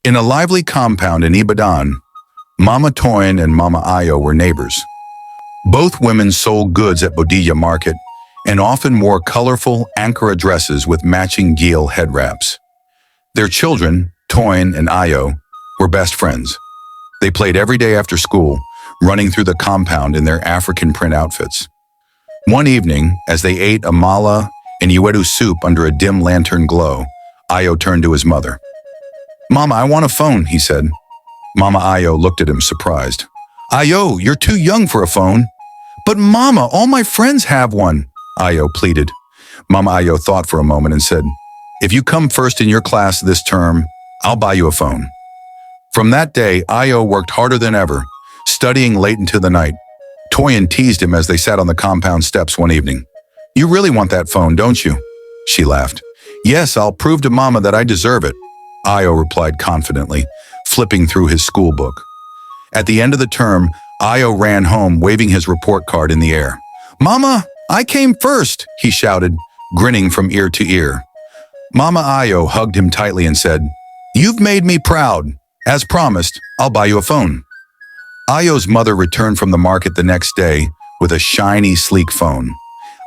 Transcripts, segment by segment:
In a lively compound in Ibadan, Mama Toyin and Mama Ayo were neighbors. Both women sold goods at Bodija Market and often wore colorful Ankara dresses with matching Gil head wraps. Their children, Toyin and Ayo, were best friends. They played every day after school, running through the compound in their African print outfits. One evening, as they ate amala and ewedu soup under a dim lantern glow, Ayo turned to his mother. "Mama, I want a phone," he said. Mama Ayo looked at him surprised. "Ayo, you're too young for a phone." "But Mama, all my friends have one," Ayo pleaded. Mama Ayo thought for a moment and said, "If you come first in your class this term, I'll buy you a phone." From that day, Ayo worked harder than ever, studying late into the night. Toyin teased him as they sat on the compound steps one evening. "You really want that phone, don't you?" She laughed. "Yes, I'll prove to Mama that I deserve it," Ayo replied confidently, flipping through his school book. At the end of the term, Ayo ran home waving his report card in the air. "Mama, I came first," he shouted, grinning from ear to ear. Mama Ayo hugged him tightly and said, "You've made me proud. As promised, I'll buy you a phone." Ayo's mother returned from the market the next day with a shiny, sleek phone.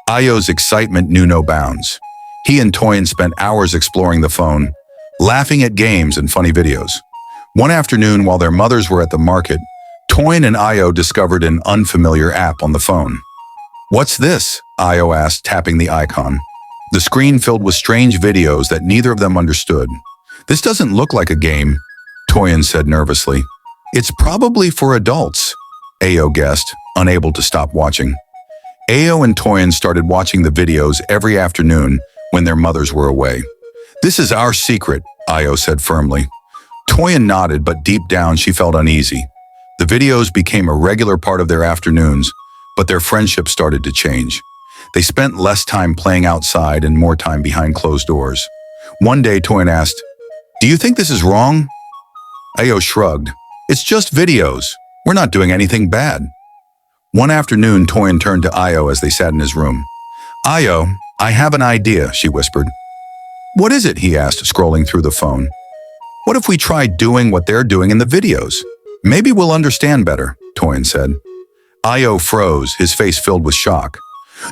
Ayo's excitement knew no bounds. He and Toyin spent hours exploring the phone, laughing at games and funny videos. One afternoon, while their mothers were at the market, Toyin and Ayo discovered an unfamiliar app on the phone. "What's this?" Ayo asked, tapping the icon. The screen filled with strange videos that neither of them understood. "This doesn't look like a game," Toyin said nervously. "It's probably for adults," Ayo guessed, unable to stop watching. Ayo and Toyin started watching the videos every afternoon when their mothers were away. "This is our secret," Ayo said firmly. Toyin nodded, but deep down she felt uneasy. The videos became a regular part of their afternoons, but their friendship started to change. They spent less time playing outside and more time behind closed doors. One day, Toyin asked, "Do you think this is wrong?" Ayo shrugged. "It's just videos. We're not doing anything bad." One afternoon, Toyin turned to Ayo as they sat in his room. "Ayo, I have an idea," she whispered. "What is it?" he asked, scrolling through the phone. "What if we try doing what they're doing in the videos? Maybe we'll understand better," Toyin said. Ayo froze, his face filled with shock.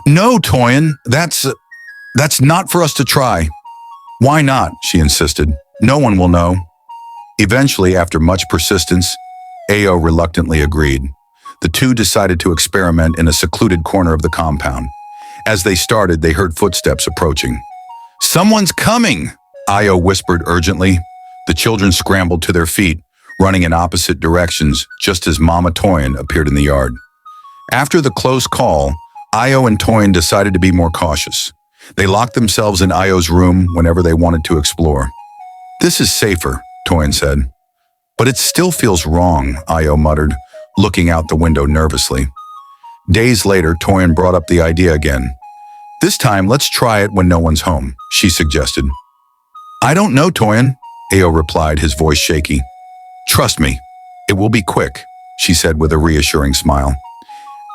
"No, Toyin, that's not for us to try." "Why not?" she insisted. "No one will know." Eventually, after much persistence, Ayo reluctantly agreed. The two decided to experiment in a secluded corner of the compound. As they started, they heard footsteps approaching. "Someone's coming!" Ayo whispered urgently. The children scrambled to their feet, running in opposite directions just as Mama Toyin appeared in the yard. After the close call, Ayo and Toyin decided to be more cautious. They locked themselves in Ayo's room whenever they wanted to explore. "This is safer," Toyin said. "But it still feels wrong," Ayo muttered, looking out the window nervously. Days later, Toyin brought up the idea again. "This time, let's try it when no one's home," she suggested. "I don't know, Toyin," Ayo replied, his voice shaky. "Trust me, it will be quick," she said with a reassuring smile.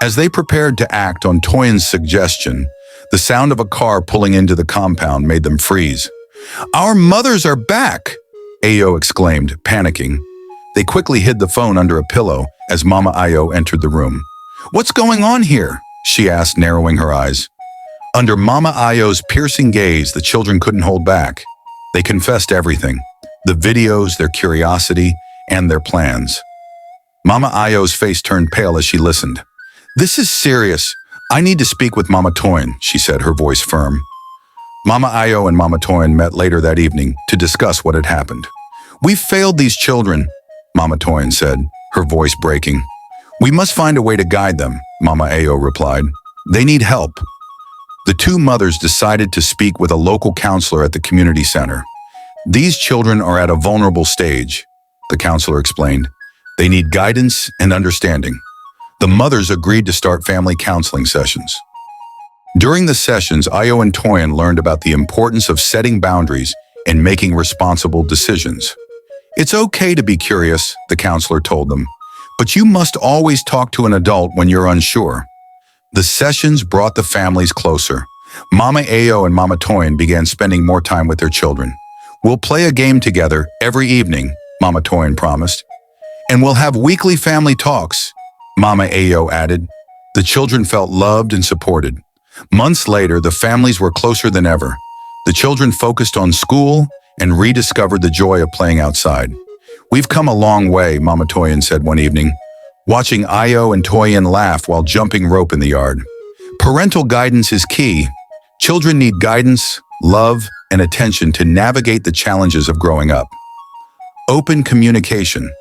As they prepared to act on Toyin's suggestion, the sound of a car pulling into the compound made them freeze. "Our mothers are back!" Ayo exclaimed, panicking. They quickly hid the phone under a pillow as Mama Ayo entered the room. "What's going on here?" she asked, narrowing her eyes. Under Mama Ayo's piercing gaze, the children couldn't hold back. They confessed everything: the videos, their curiosity, and their plans. Mama Ayo's face turned pale as she listened. "This is serious. I need to speak with Mama Toyin," she said, her voice firm. Mama Ayo and Mama Toyin met later that evening to discuss what had happened. "We've failed these children," Mama Toyin said, her voice breaking. "We must find a way to guide them," Mama Ayo replied. "They need help." The two mothers decided to speak with a local counselor at the community center. "These children are at a vulnerable stage," the counselor explained. "They need guidance and understanding." The mothers agreed to start family counseling sessions. During the sessions, Ayo and Toyin learned about the importance of setting boundaries and making responsible decisions. "It's okay to be curious," the counselor told them, "but you must always talk to an adult when you're unsure." The sessions brought the families closer. Mama Ayo and Mama Toyin began spending more time with their children. "We'll play a game together every evening," Mama Toyin promised. And we'll have weekly family talks, Mama Ayo added. The children felt loved and supported. Months later, the families were closer than ever. The children focused on school and rediscovered the joy of playing outside. We've come a long way, Mama Toyin said one evening, watching Ayo and Toyin laugh while jumping rope in the yard. Parental guidance is key. Children need guidance, love, and attention to navigate the challenges of growing up. Open communication.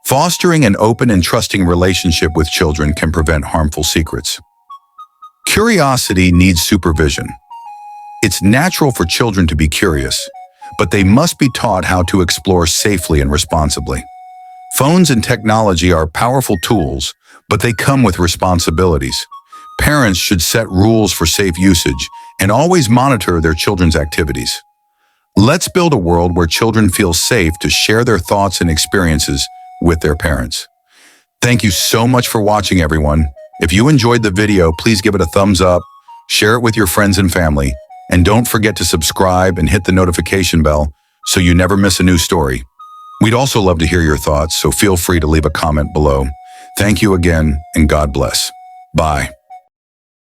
Fostering an open and trusting relationship with children can prevent harmful secrets. Curiosity needs supervision. It's natural for children to be curious, but they must be taught how to explore safely and responsibly. Phones and technology are powerful tools, but they come with responsibilities. Parents should set rules for safe usage and always monitor their children's activities. Let's build a world where children feel safe to share their thoughts and experiences with their parents. Thank you so much for watching, everyone. If you enjoyed the video, please give it a thumbs up, share it with your friends and family, and don't forget to subscribe and hit the notification bell so you never miss a new story. We'd also love to hear your thoughts, so feel free to leave a comment below. Thank you again, and God bless. Bye.